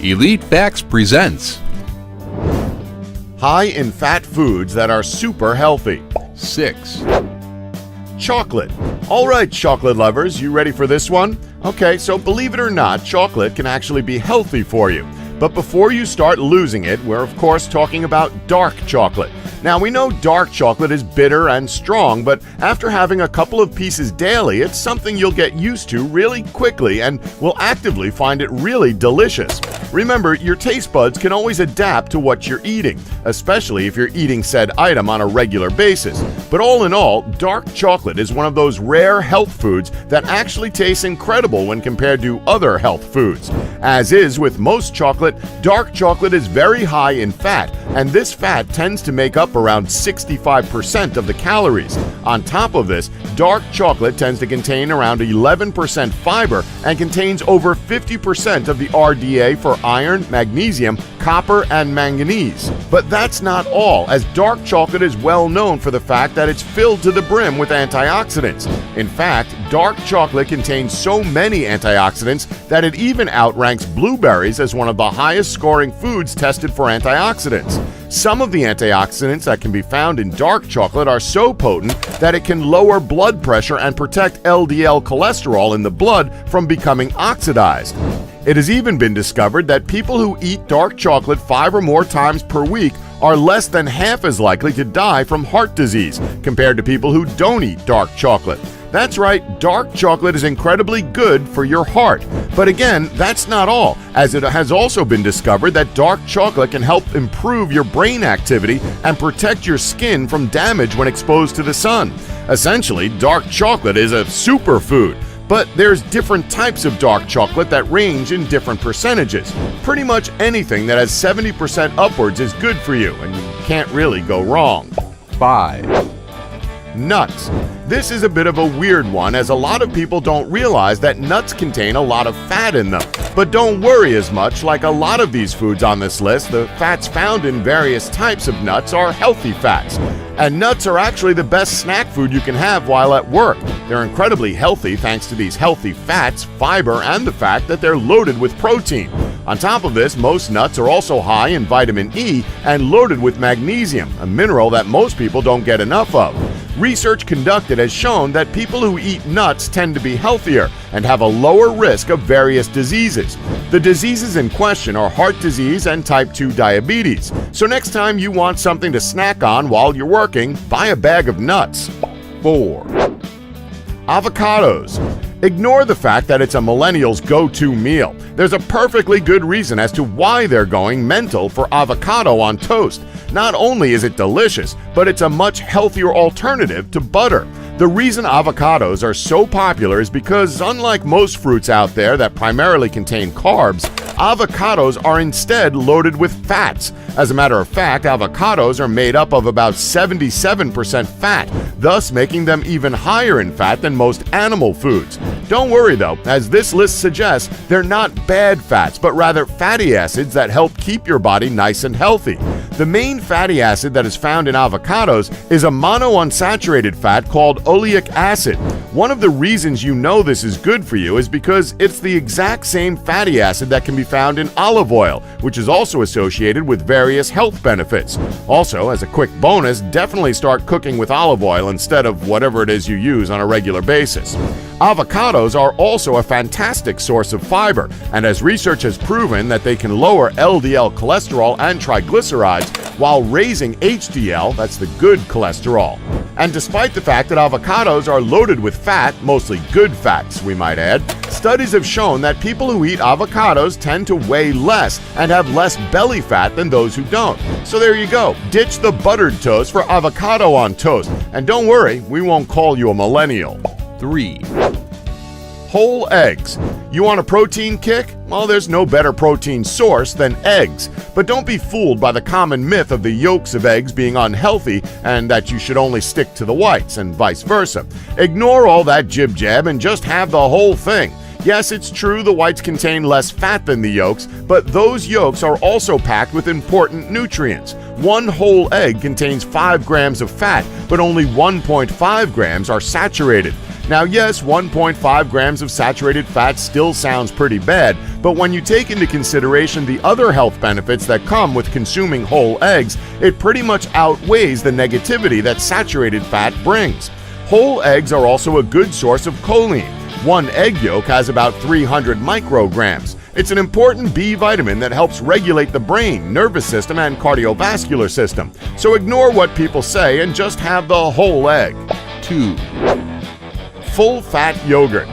Elite Facts presents High in fat foods that are super healthy. 6. Chocolate. All right, chocolate lovers, you ready for this one? Okay, so believe it or not, chocolate can actually be healthy for you. But before you start losing it, we're of course talking about dark chocolate. Now, we know dark chocolate is bitter and strong, but after having a couple of pieces daily, it's something you'll get used to really quickly and will actively find it really delicious. Remember, your taste buds can always adapt to what you're eating, especially if you're eating said item on a regular basis. But all in all, dark chocolate is one of those rare health foods that actually tastes incredible when compared to other health foods. As is with most chocolate, dark chocolate is very high in fat, and this fat tends to make up around 65% of the calories. On top of this, dark chocolate tends to contain around 11% fiber and contains over 50% of the RDA for iron, magnesium, copper, and manganese. But that's not all, as dark chocolate is well known for the fact that it's filled to the brim with antioxidants. In fact, dark chocolate contains so many antioxidants that it even outranks blueberries as one of the highest scoring foods tested for antioxidants. Some of the antioxidants that can be found in dark chocolate are so potent that it can lower blood pressure and protect LDL cholesterol in the blood from becoming oxidized. It has even been discovered that people who eat dark chocolate 5 or more times per week are less than half as likely to die from heart disease compared to people who don't eat dark chocolate. That's right, dark chocolate is incredibly good for your heart. But again, that's not all, as it has also been discovered that dark chocolate can help improve your brain activity and protect your skin from damage when exposed to the sun. Essentially, dark chocolate is a superfood. But there's different types of dark chocolate that range in different percentages. Pretty much anything that has 70% upwards is good for you, and you can't really go wrong. 5. Nuts. This is a bit of a weird one, as a lot of people don't realize that nuts contain a lot of fat in them. But don't worry as much, like a lot of these foods on this list, the fats found in various types of nuts are healthy fats. And nuts are actually the best snack food you can have while at work. They're incredibly healthy thanks to these healthy fats, fiber, and the fact that they're loaded with protein. On top of this, most nuts are also high in vitamin E and loaded with magnesium, a mineral that most people don't get enough of. Research conducted has shown that people who eat nuts tend to be healthier and have a lower risk of various diseases. The diseases in question are heart disease and type 2 diabetes. So next time you want something to snack on while you're working, buy a bag of nuts. 4. Avocados. Ignore the fact that it's a millennial's go-to meal. There's a perfectly good reason as to why they're going mental for avocado on toast. Not only is it delicious, but it's a much healthier alternative to butter. The reason avocados are so popular is because, unlike most fruits out there that primarily contain carbs, avocados are instead loaded with fats. As a matter of fact, avocados are made up of about 77% fat, thus making them even higher in fat than most animal foods. Don't worry though, as this list suggests, they're not bad fats, but rather fatty acids that help keep your body nice and healthy. The main fatty acid that is found in avocados is a monounsaturated fat called oleic acid. One of the reasons you know this is good for you is because it's the exact same fatty acid that can be found in olive oil, which is also associated with various health benefits. Also, as a quick bonus, definitely start cooking with olive oil instead of whatever it is you use on a regular basis. Avocados are also a fantastic source of fiber, and as research has proven that they can lower LDL cholesterol and triglycerides while raising HDL, that's the good cholesterol. And despite the fact that avocados are loaded with fat, mostly good fats we might add, studies have shown that people who eat avocados tend to weigh less and have less belly fat than those who don't. So there you go, ditch the buttered toast for avocado on toast. And don't worry, we won't call you a millennial. 3. Whole eggs. You want a protein kick? Well, there's no better protein source than eggs. But don't be fooled by the common myth of the yolks of eggs being unhealthy and that you should only stick to the whites and vice versa. Ignore all that jib-jab and just have the whole thing. Yes, it's true the whites contain less fat than the yolks, but those yolks are also packed with important nutrients. One whole egg contains 5 grams of fat, but only 1.5 grams are saturated. Now yes, 1.5 grams of saturated fat still sounds pretty bad, But when you take into consideration the other health benefits that come with consuming whole eggs, it pretty much outweighs the negativity that saturated fat brings. Whole eggs are also a good source of choline. One egg yolk has about 300 micrograms. It's an important B vitamin that helps regulate the brain, nervous system, and cardiovascular system. So ignore what people say and just have the whole egg. 2, Full-fat yogurt.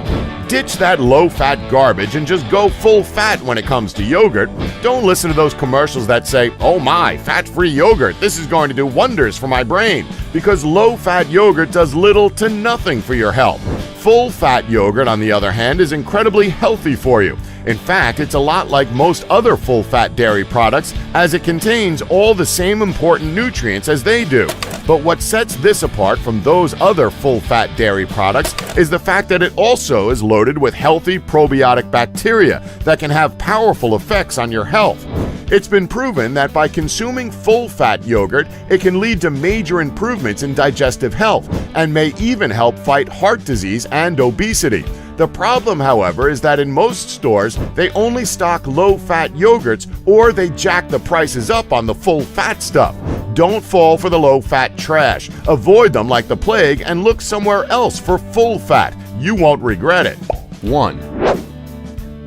Ditch that low-fat garbage and just go full-fat when it comes to yogurt. Don't listen to those commercials that say, "Oh my, fat-free yogurt, this is going to do wonders for my brain," because low-fat yogurt does little to nothing for your health. Full-fat yogurt, on the other hand, is incredibly healthy for you. In fact, it's a lot like most other full-fat dairy products, as it contains all the same important nutrients as they do. But what sets this apart from those other full-fat dairy products is the fact that it also is loaded with healthy probiotic bacteria that can have powerful effects on your health. It's been proven that by consuming full-fat yogurt, it can lead to major improvements in digestive health and may even help fight heart disease and obesity. The problem, however, is that in most stores, they only stock low-fat yogurts or they jack the prices up on the full-fat stuff. Don't fall for the low-fat trash. Avoid them like the plague and look somewhere else for full-fat. You won't regret it. 1,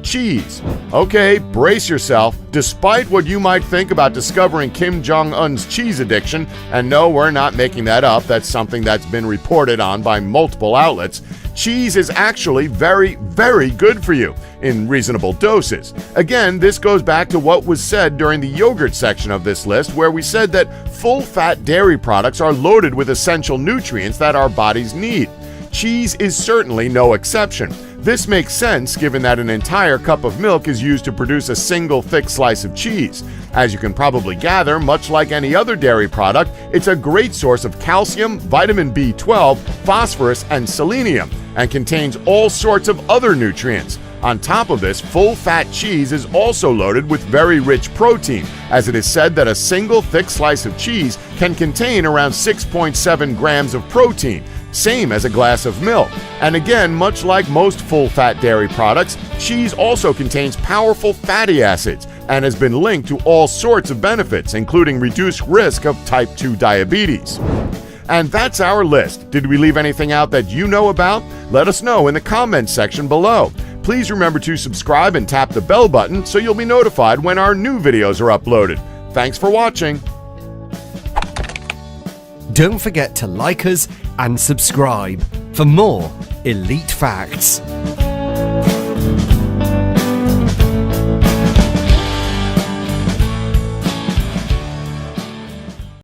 Cheese. Okay, brace yourself. Despite what you might think about discovering Kim Jong-un's cheese addiction, and no, we're not making that up, that's something that's been reported on by multiple outlets, cheese is actually very, very good for you in reasonable doses. Again, this goes back to what was said during the yogurt section of this list, where we said that full-fat dairy products are loaded with essential nutrients that our bodies need. Cheese is certainly no exception. This makes sense given that an entire cup of milk is used to produce a single thick slice of cheese. As you can probably gather, much like any other dairy product, it's a great source of calcium, vitamin B12, phosphorus, and selenium, and contains all sorts of other nutrients. On top of this, full-fat cheese is also loaded with very rich protein, as it is said that a single thick slice of cheese can contain around 6.7 grams of protein, same as a glass of milk. And again, much like most full-fat dairy products, cheese also contains powerful fatty acids and has been linked to all sorts of benefits, including reduced risk of type 2 diabetes. And that's our list. Did we leave anything out that you know about? Let us know in the comments section below. Please remember to subscribe and tap the bell button so you'll be notified when our new videos are uploaded. Thanks for watching. Don't forget to like us and subscribe for more elite facts.